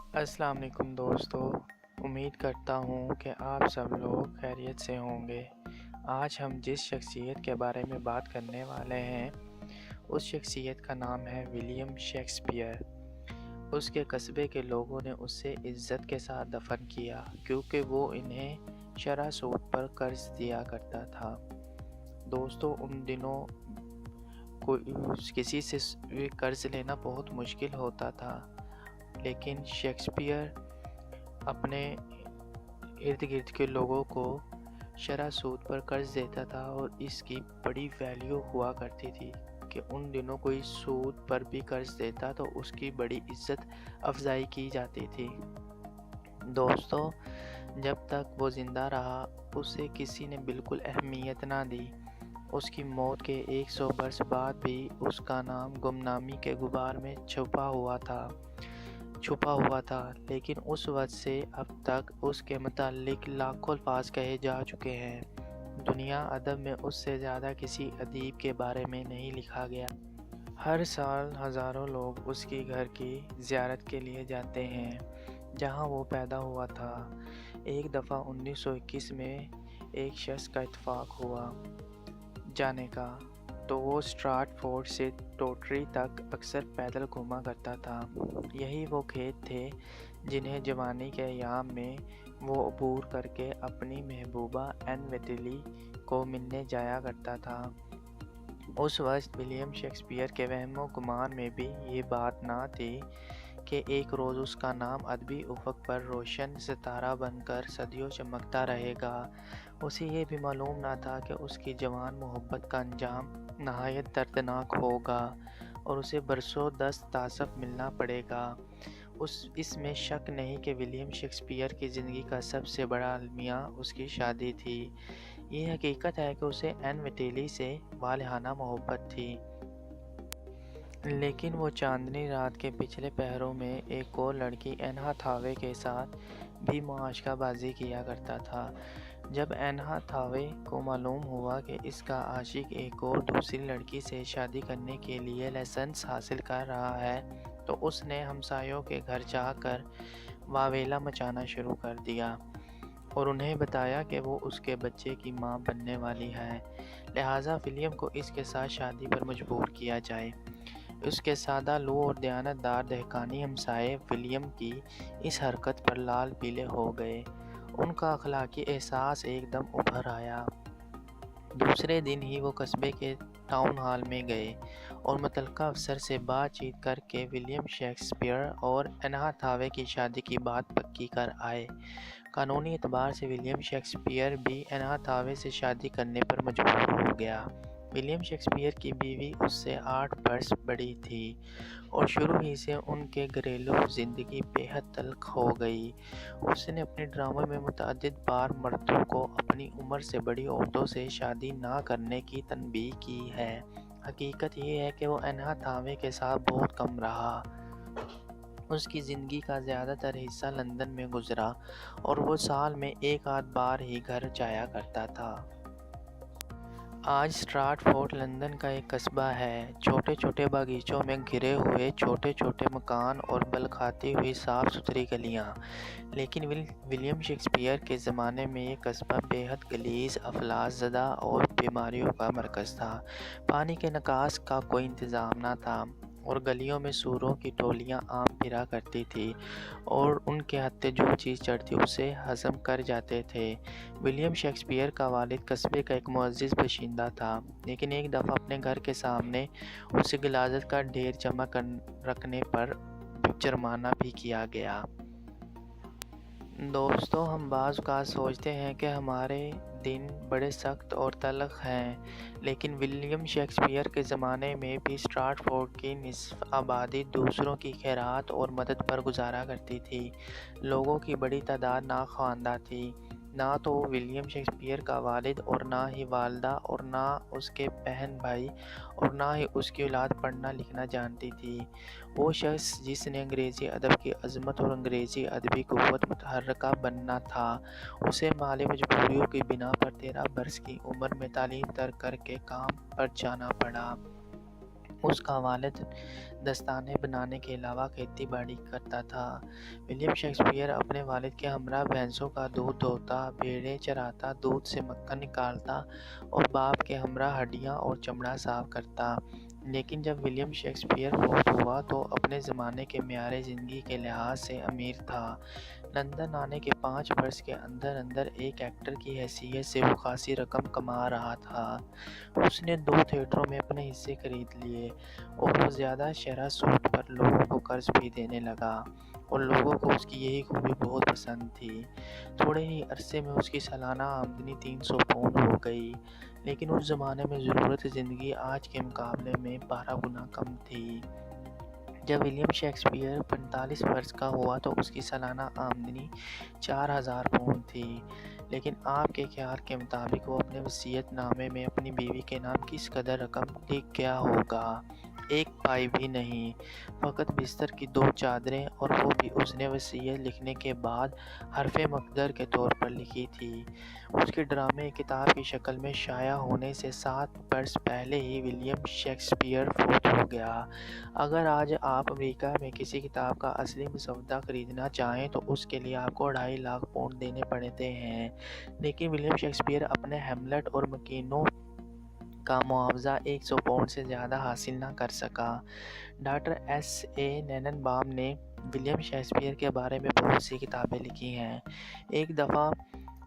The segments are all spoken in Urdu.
السلام علیکم دوستو، امید کرتا ہوں کہ آپ سب لوگ خیریت سے ہوں گے۔ آج ہم جس شخصیت کے بارے میں بات کرنے والے ہیں اس شخصیت کا نام ہے ولیم شیکسپیئر۔ اس کے قصبے کے لوگوں نے اسے عزت کے ساتھ دفن کیا کیونکہ وہ انہیں شرح سود پر قرض دیا کرتا تھا۔ دوستو، ان دنوں کسی سے قرض لینا بہت مشکل ہوتا تھا، لیکن شیکسپیئر اپنے ارد گرد کے لوگوں کو شرح سود پر قرض دیتا تھا اور اس کی بڑی ویلیو ہوا کرتی تھی کہ ان دنوں کوئی سود پر بھی قرض دیتا تو اس کی بڑی عزت افزائی کی جاتی تھی۔ دوستو، جب تک وہ زندہ رہا اسے کسی نے بالکل اہمیت نہ دی۔ اس کی موت کے 100 برس بعد بھی اس کا نام گمنامی کے غبار میں چھپا ہوا تھا، لیکن اس وقت سے اب تک اس کے متعلق لاکھوں الفاظ کہے جا چکے ہیں۔ دنیا ادب میں اس سے زیادہ کسی ادیب کے بارے میں نہیں لکھا گیا۔ ہر سال ہزاروں لوگ اس کی گھر کی زیارت کے لیے جاتے ہیں جہاں وہ پیدا ہوا تھا۔ ایک دفعہ 1921 میں ایک شخص کا اتفاق ہوا جانے کا، تو وہ اسٹراٹ فورڈ سے ٹوٹری تک اکثر پیدل گھوما کرتا تھا۔ یہی وہ کھیت تھے جنہیں جوانی کے ایام میں وہ عبور کر کے اپنی محبوبہ این ویٹلی کو ملنے جایا کرتا تھا۔ اس وقت ولیم شیکسپیئر کے وہم و گمان میں بھی یہ بات نہ تھی کہ ایک روز اس کا نام ادبی افق پر روشن ستارہ بن کر صدیوں چمکتا رہے گا۔ اسے یہ بھی معلوم نہ تھا کہ اس کی جوان محبت کا انجام نہایت دردناک ہوگا اور اسے برسوں دست تعصب ملنا پڑے گا۔ اس میں شک نہیں کہ ولیم شیکسپیئر کی زندگی کا سب سے بڑا المیہ اس کی شادی تھی۔ یہ حقیقت ہے کہ اسے این ویٹلی سے والہانہ محبت تھی، لیکن وہ چاندنی رات کے پچھلے پہروں میں ایک اور لڑکی این ہاتھاوے کے ساتھ بھی معاشقہ بازی کیا کرتا تھا۔ جب این ہاتھاوے کو معلوم ہوا کہ اس کا عاشق ایک اور دوسری لڑکی سے شادی کرنے کے لیے لائسنس حاصل کر رہا ہے تو اس نے ہمسایوں کے گھر جا کر واویلا مچانا شروع کر دیا اور انہیں بتایا کہ وہ اس کے بچے کی ماں بننے والی ہے، لہٰذا ولیم کو اس کے ساتھ شادی پر مجبور کیا جائے۔ اس کے سادہ لوح اور دیانت دار دہقانی ہمسائے ولیم کی اس حرکت پر لال پیلے ہو گئے۔ ان کا اخلاقی احساس ایک دم ابھر آیا۔ دوسرے دن ہی وہ قصبے کے ٹاؤن ہال میں گئے اور متعلقہ افسر سے بات چیت کر کے ولیم شیکسپیئر اور این ہاتھاوے کی شادی کی بات پکی کر آئے۔ قانونی اعتبار سے ولیم شیکسپیئر بھی این ہاتھاوے سے شادی کرنے پر مجبور ہو گیا۔ ولیم شیکسپیئر کی بیوی اس سے 8 برس بڑی تھی اور شروع ہی سے ان کے گھریلو زندگی بے حد تلخ ہو گئی۔ اس نے اپنے ڈرامے میں متعدد بار مردوں کو اپنی عمر سے بڑی عورتوں سے شادی نہ کرنے کی تنبیہ کی ہے۔ حقیقت یہ ہے کہ وہ این ہاتھاوے کے ساتھ بہت کم رہا۔ اس کی زندگی کا زیادہ تر حصہ لندن میں گزرا اور وہ سال میں ایک آدھ بار ہی گھر جایا کرتا تھا۔ آج اسٹراٹ فورڈ لندن کا ایک قصبہ ہے۔ چھوٹے چھوٹے باغیچوں میں گھرے ہوئے چھوٹے چھوٹے مکان اور بل کھاتی ہوئی صاف ستھری گلیاں، لیکن ولیم شیکسپیئر کے زمانے میں یہ قصبہ بے حد غلیظ، افلاس زدہ اور بیماریوں کا مرکز تھا۔ پانی کے نکاس کا کوئی انتظام نہ تھا اور گلیوں میں سوروں کی ٹولیاں عام پھرا کرتی تھیں اور ان کے ہتھے جو چیز چڑھتی اسے ہضم کر جاتے تھے۔ ولیم شیکسپیئر کا والد قصبے کا ایک معزز باشندہ تھا، لیکن ایک دفعہ اپنے گھر کے سامنے اسے غلاظت کا ڈھیر جمع رکھنے پر جرمانہ بھی کیا گیا۔ دوستو، ہم بعض اوقات سوچتے ہیں کہ ہمارے دن بڑے سخت اور تلخ ہیں، لیکن ولیم شیکسپیئر کے زمانے میں بھی اسٹراٹ فورڈ کی نصف آبادی دوسروں کی خیرات اور مدد پر گزارا کرتی تھی۔ لوگوں کی بڑی تعداد ناخواندہ تھی۔ نہ تو ولیم شیکسپیئر کا والد اور نہ ہی والدہ اور نہ اس کے بہن بھائی اور نہ ہی اس کی اولاد پڑھنا لکھنا جانتی تھی۔ وہ شخص جس نے انگریزی ادب کی عظمت اور انگریزی ادبی قوت متحرکہ بننا تھا، اسے مالی مجبوریوں کی بنا پر 13 برس کی عمر میں تعلیم ترک کر کے کام پر جانا پڑا۔ اس کا والد دستانے بنانے کے علاوہ کھیتی باڑی کرتا تھا۔ ولیم شیکسپیئر اپنے والد کے ہمراہ بھینسوں کا دودھ دوہتا، بھیڑیں چراتا، دودھ سے مکھن نکالتا اور باپ کے ہمراہ ہڈیاں اور چمڑا صاف کرتا۔ لیکن جب ولیم شیکسپیئر فوت ہوا تو اپنے زمانے کے معیار زندگی کے لحاظ سے امیر تھا۔ لندن آنے کے 5 برس کے اندر اندر ایک ایکٹر کی حیثیت سے وہ خاصی رقم کما رہا تھا۔ اس نے 2 تھیٹروں میں اپنے حصے خرید لیے اور وہ زیادہ شرح سود پر لوگوں کو قرض بھی دینے لگا اور لوگوں کو اس کی یہی خوبی بہت پسند تھی۔ تھوڑے ہی عرصے میں اس کی سالانہ آمدنی 300 پاؤنڈ ہو گئی، لیکن اس زمانے میں ضرورت زندگی آج کے مقابلے میں 12 گنا کم تھی۔ جب ولیم شیکسپیئر 45 برس کا ہوا تو اس کی سالانہ آمدنی 4000 پاؤنڈ تھی، لیکن آپ کے خیال کے مطابق وہ اپنے وصیت نامے میں اپنی بیوی کے نام کس قدر رقم لکھ گیا ہوگا؟ 1 پائی بھی نہیں، فقط بستر کی 2 چادریں، اور وہ بھی اس نے وصیت لکھنے کے بعد حرف مقدر کے طور پر لکھی تھی۔ اس کے ڈرامے کتاب کی شکل میں شائع ہونے سے 7 برس پہلے ہی ولیم شیکسپیئر فوت ہو گیا۔ اگر آج آپ امریکہ میں کسی کتاب کا اصلی مسودہ خریدنا چاہیں تو اس کے لیے آپ کو 2.5 لاکھ پاؤنڈ دینے پڑتے ہیں، لیکن ولیم شیکسپیئر اپنے ہیملٹ اور مکینو کا معاوضہ 100 پاؤنڈ سے زیادہ حاصل نہ کر سکا۔ ڈاکٹر ایس اے نینن بام نے ولیم شیکسپیئر کے بارے میں بہت سی کتابیں لکھی ہیں۔ ایک دفعہ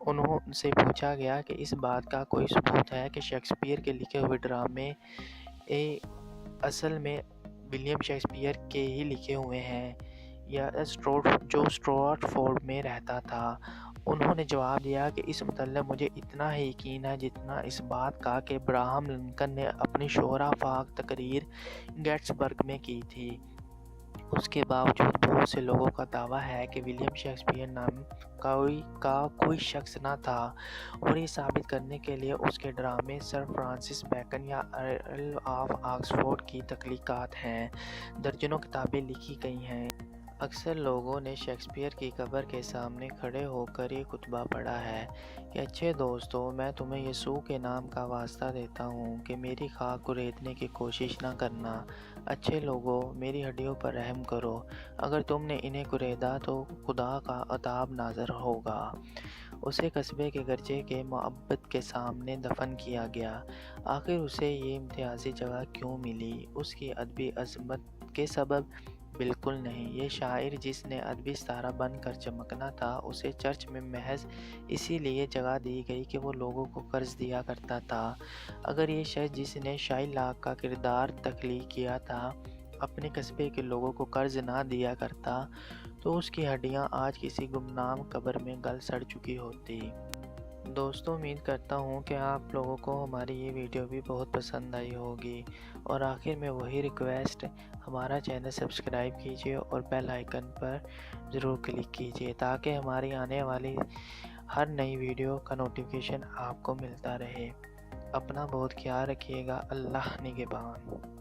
انہوں سے پوچھا گیا کہ اس بات کا کوئی ثبوت ہے کہ شیکسپیئر کے لکھے ہوئے ڈرامے اصل میں ولیم شیکسپیئر کے ہی لکھے ہوئے ہیں یا جو اسٹریٹفورڈ میں رہتا تھا۔ انہوں نے جواب دیا کہ اس متعلق مجھے اتنا ہی یقین ہے جتنا اس بات کا کہ ابراہم لنکن نے اپنی شہرہ فاق تقریر گیٹس برگ میں کی تھی۔ اس کے باوجود بہت سے لوگوں کا دعویٰ ہے کہ ولیم شیکسپیئر نام کا کوئی شخص نہ تھا، اور یہ ثابت کرنے کے لیے اس کے ڈرامے سر فرانسس بیکن یا ارل آف آکسفورڈ کی تخلیقات ہیں۔ درجنوں کتابیں لکھی گئی ہیں۔ اکثر لوگوں نے شیکسپیئر کی قبر کے سامنے کھڑے ہو کر یہ خطبہ پڑھا ہے کہ اچھے دوستو، میں تمہیں یسوع کے نام کا واسطہ دیتا ہوں کہ میری خاک کو ریتنے کی کوشش نہ کرنا۔ اچھے لوگو، میری ہڈیوں پر رحم کرو، اگر تم نے انہیں کریدا تو خدا کا عذاب نازل ہوگا۔ اسے قصبے کے گرجے کے معبد کے سامنے دفن کیا گیا۔ آخر اسے یہ امتیازی جگہ کیوں ملی؟ اس کی ادبی عظمت کے سبب؟ بالکل نہیں۔ یہ شاعر جس نے ادبی ستارہ بن کر چمکنا تھا، اسے چرچ میں محض اسی لیے جگہ دی گئی کہ وہ لوگوں کو قرض دیا کرتا تھا۔ اگر یہ شخص جس نے شائلاک کا کردار تخلیق کیا تھا اپنے قصبے کے لوگوں کو قرض نہ دیا کرتا تو اس کی ہڈیاں آج کسی گمنام قبر میں گل سڑ چکی ہوتی۔ دوستو، امید کرتا ہوں کہ آپ لوگوں کو ہماری یہ ویڈیو بھی بہت پسند آئی ہوگی، اور آخر میں وہی ریکویسٹ، ہمارا چینل سبسکرائب کیجیے اور بیل آئیکن پر ضرور کلک کیجیے تاکہ ہماری آنے والی ہر نئی ویڈیو کا نوٹیفیکیشن آپ کو ملتا رہے۔ اپنا بہت خیال رکھیے گا۔ اللہ نگہبان۔